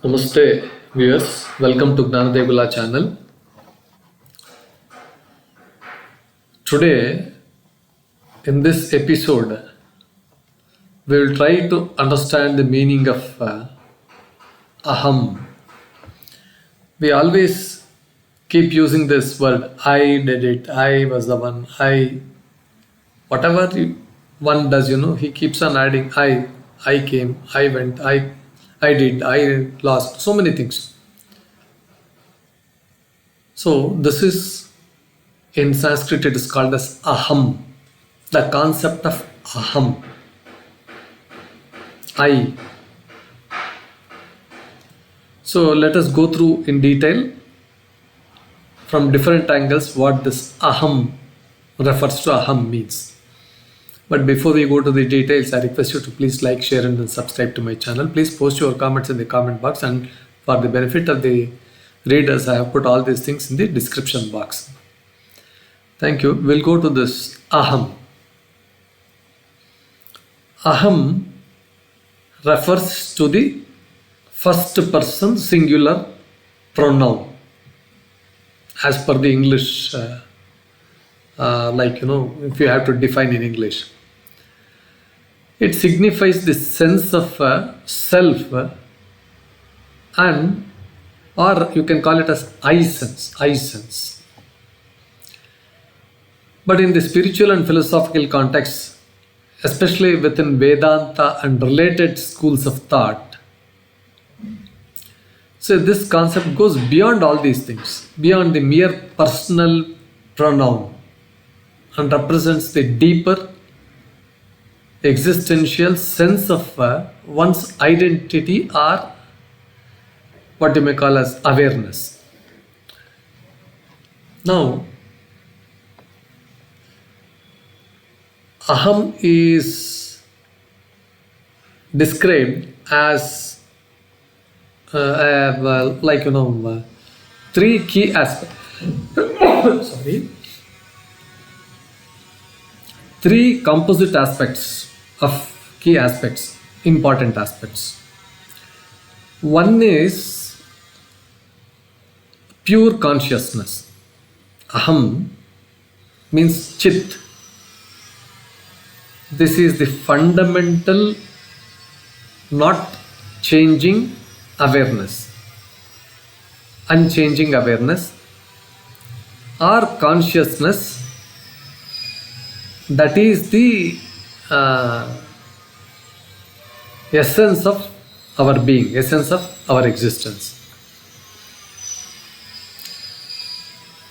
Namaste viewers, welcome to Gnanadevula channel. Today in this episode we will try to understand the meaning of Aham. We always keep using this word, I did it, I was the one, whatever one does, he keeps on adding I came, I went, I did, I lost, so many things. So this is, in Sanskrit it is called as Aham, the concept of Aham, I. So let us go through in detail from different angles what this Aham refers to, Aham means. But before we go to the details, I request you to please like, share and subscribe to my channel. Please post your comments in the comment box, and for the benefit of the readers, I have put all these things in the description box. Thank you. We'll go to this Aham. Aham refers to the first person singular pronoun as per the English, if you have to define in English. It signifies the sense of self and, or you can call it as I sense. But in the spiritual and philosophical context, especially within Vedanta and related schools of thought, so this concept goes beyond all these things, beyond the mere personal pronoun, and represents the deeper existential sense of one's identity, or what you may call as awareness. Now, Aham is described as three key aspects. Three composite aspects of key aspects, important aspects. One is pure consciousness. Aham means chit. This is the fundamental, not changing awareness, unchanging awareness, or consciousness. That is the essence of our being, essence of our existence.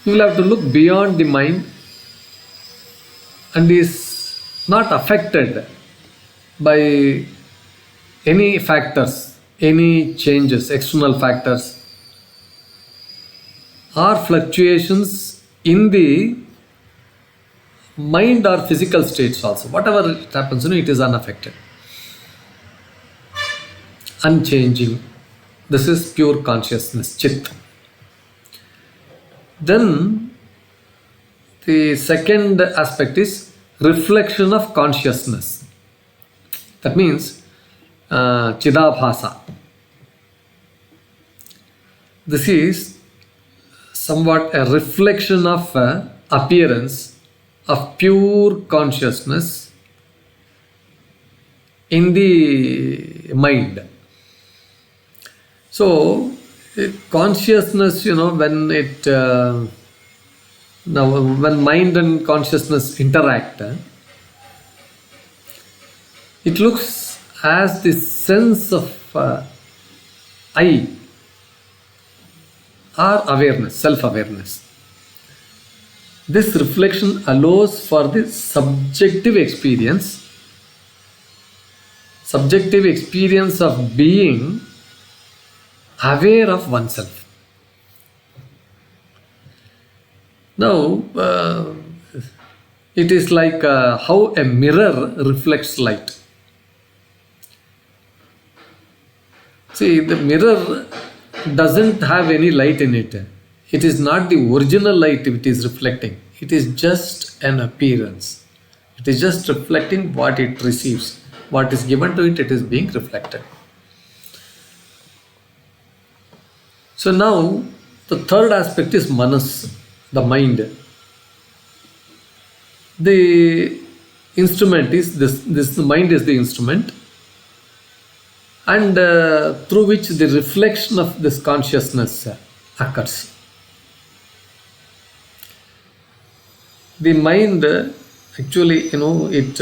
You will have to look beyond the mind and is not affected by any factors, any changes, external factors, or fluctuations in the mind or physical states also. Whatever it happens, it is unaffected, unchanging. This is pure consciousness, chit. Then the second aspect is reflection of consciousness. That means chidabhasa. This is somewhat a reflection of appearance of pure consciousness in the mind. So consciousness, when when mind and consciousness interact, it looks as the sense of I, or awareness, self-awareness. This reflection allows for the subjective experience of being aware of oneself. Now, it is like how a mirror reflects light. See, the mirror doesn't have any light in it. It is not the original light it is reflecting. It is just an appearance. It is just reflecting what it receives. What is given to it, it is being reflected. So now the third aspect is manas, the mind. The instrument is this the mind is the instrument, and through which the reflection of this consciousness occurs. The mind actually, it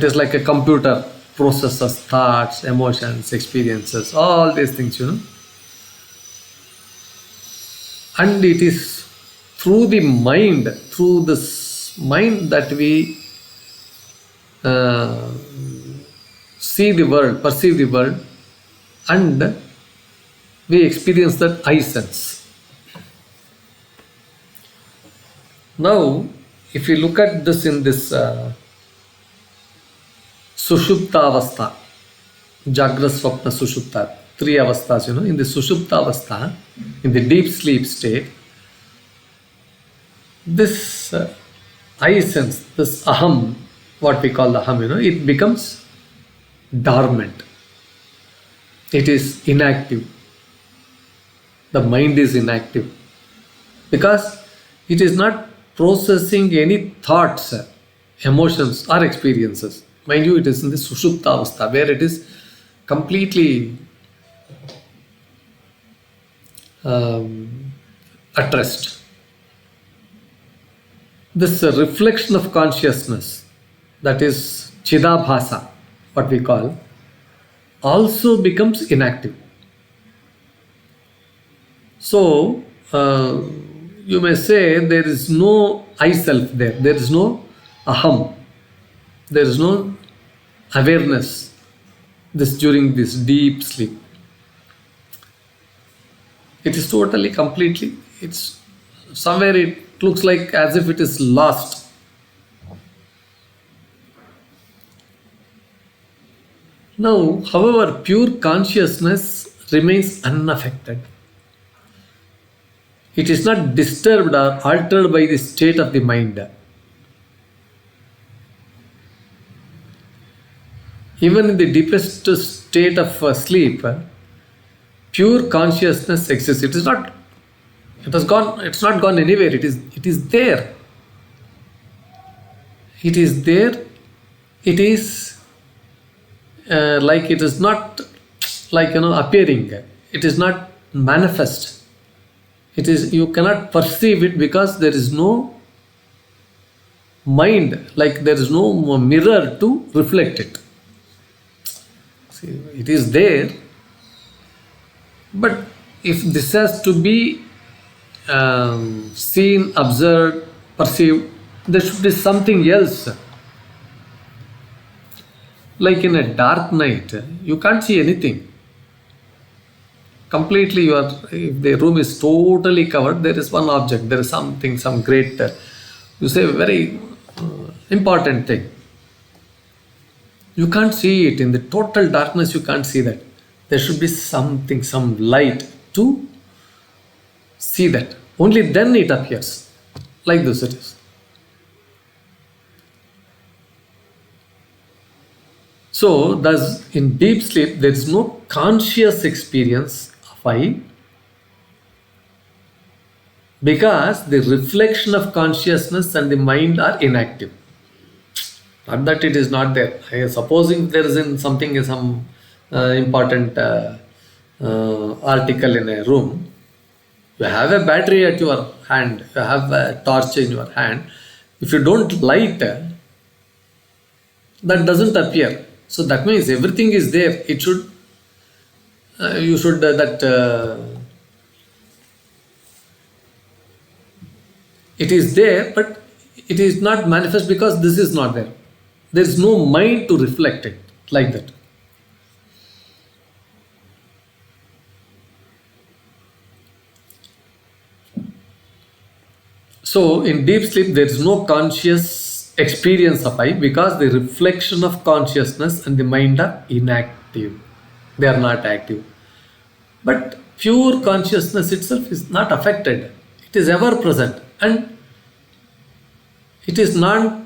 is like a computer, processes thoughts, emotions, experiences, all these things, and it is through the mind, through this mind, that we see the world, perceive the world, and we experience that I sense. Now, if you look at this in this Sushupta Avastha, Jagra, Swapna, Sushupta, three avasthas, in the Sushupta Avastha, in the deep sleep state, this I sense, this Aham, what we call the Aham, it becomes dormant. It is inactive. The mind is inactive because it is not processing any thoughts, emotions or experiences. Mind you, it is in the Sushupta Avastha where it is completely at rest. This reflection of consciousness, that is Chidabhasa, what we call, also becomes inactive. So, you may say there is no I self there, there is no Aham, there is no awareness during this deep sleep. It is totally, completely, it's somewhere it looks like as if it is lost. Now, however, pure consciousness remains unaffected. It is not disturbed or altered by the state of the mind. Even in the deepest state of sleep, pure consciousness exists. It's not gone anywhere. It is there. It is there. It is like it is not like appearing. It is not manifest. It is, you cannot perceive it because there is no mind, like there is no mirror to reflect it. See, it is there, but if this has to be seen, observed, perceived, there should be something else. Like in a dark night, you can't see anything. Completely, if the room is totally covered, there is one object, there is something, some great, you say, very important thing. You can't see it. In the total darkness, you can't see that. There should be something, some light to see that. Only then it appears. Like this it is. So, thus, in deep sleep, there is no conscious experience of I, because the reflection of consciousness and the mind are inactive. Not that it is not there. Supposing there is some important article in a room, you have a battery at your hand, you have a torch in your hand. If you don't light, that doesn't appear. So that means everything is there. It should, you should it is there, but it is not manifest because this is not there. There is no mind to reflect it like that. So in deep sleep, there is no conscious experience of I because the reflection of consciousness and the mind are inactive. They are not active. But pure consciousness itself is not affected. It is ever present and it is not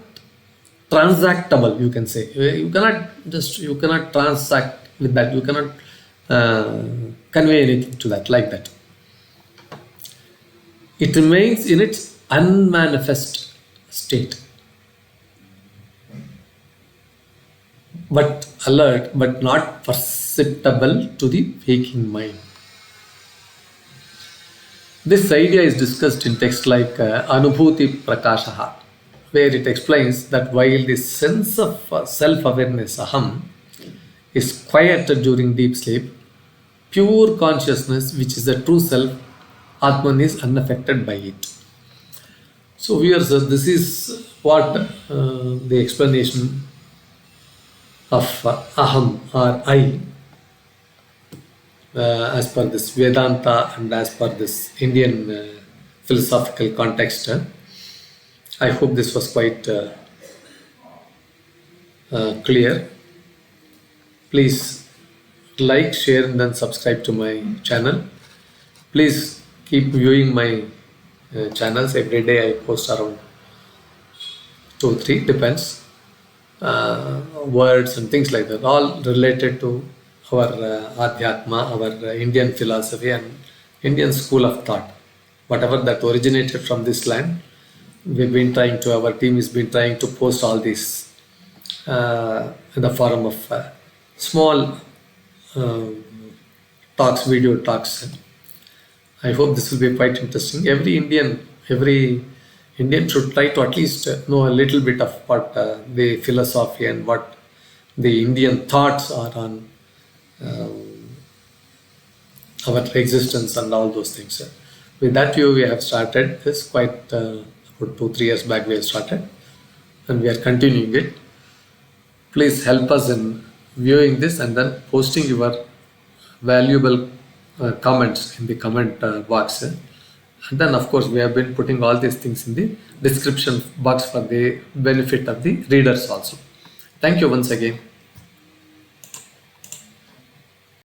transactable, you can say. You cannot transact with that. You cannot convey anything to that like that. It remains in its unmanifest state, but alert, but not perceptible to the waking mind. This idea is discussed in texts like AnubhūtiPrakāśa, where it explains that while the sense of self-awareness, Aham, is quieted during deep sleep, pure consciousness, which is the true self, Atman, is unaffected by it. So here, this is what the explanation of Aham or I, as per this Vedanta and as per this Indian philosophical context. I hope this was quite clear. Please like, share, and then subscribe to my channel. Please keep viewing my channels. Every day I post around 2-3, depends, words and things like that, all related to our Adhyatma, our Indian philosophy and Indian school of thought. Whatever that originated from this land, our team has been trying to post all these in the form of small talks, video talks. I hope this will be quite interesting. Every Indian should try to at least know a little bit of what the philosophy and what the Indian thoughts are on our existence and all those things. With that view, we have started this quite about 2-3 years back. We have started, and we are continuing it. Please help us in viewing this and then posting your valuable comments in the comment box. And then, of course, we have been putting all these things in the description box for the benefit of the readers also. Thank you once again.